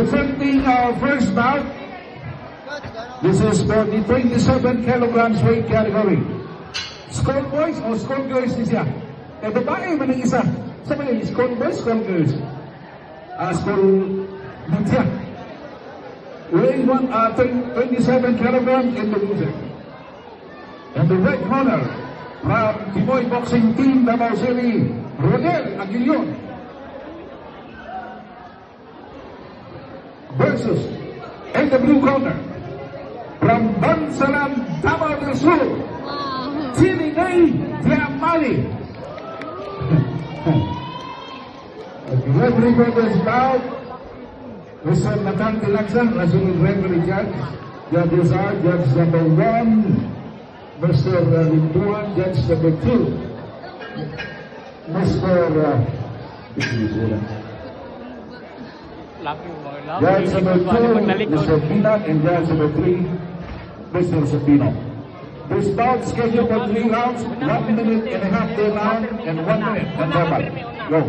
Presenting our first bout. This is for the 27 kilograms weight category. School boys o school girls ni siya? Eh, babae man ang isa. Sa mga school boys, school girls. School man siya. Weighing 27 kilograms in the loser. And the red corner, from Pinoy Boxing Team, Davao City, Rodel Aguilion. Versus, in the blue corner, from Bansalan, Davao del Sur, Chilinay Diamali. The referee for this bout, Mr. Nathan Tilaksan, National Referee Judge. Judges are Judge number 1, Mr. Linduan, Judge number 2, Mr. Judge number 2, Mr. Pinat, and Judge number 3, Mr. Sapino. This bout scheduled for 3 rounds, 1 minute and a half per round, and 1 minute and verbal. Go.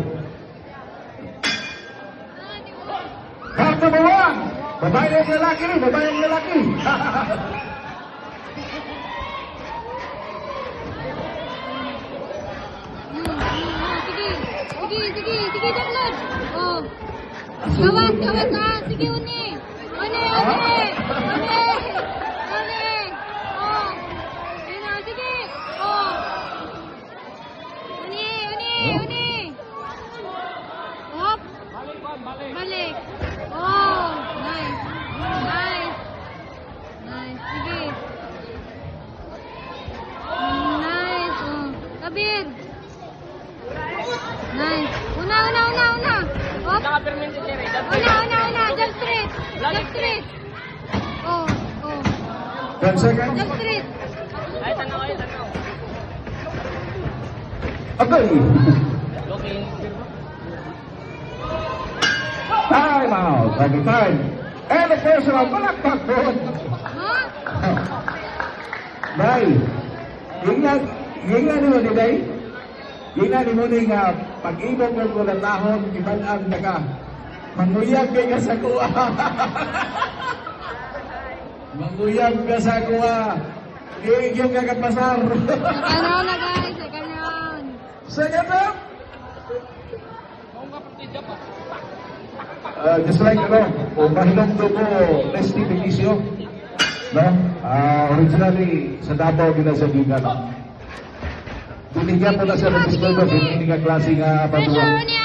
Round number 1. Babae ang lalaki rin, babae ang lalaki. Sige, Daklan. Oh. Gawas ha. Sige, Uni. Uni. Oh. Yun na, sige. Oh. Uni. Hop. Balik. Oh, nice. Sige. Nice. Oh. Kabir. Nice. Una. Hop. Una. Jump straight. Oh. 10 seconds. Jump straight. Ay, tanaw. Okay. Time out. Second time. And the personal palakpak po. Ha? Day, ingnan mo ni Day. Ingnan mo ni nga pag-ibog ko ng lahon, ibalaan na ka. Manguyag ka sa kuha. Manguyag ka sa kuha. Iigyan ka kapasar. Second round na, guys. Second round. Second round. Just like mahilong to ko, Leslie Benicio. No? Originally, sa Davao ginasabihan. Binigyan po na siya ng disclaimer, hindi nga klase nga Pressure, patuwa. Uni.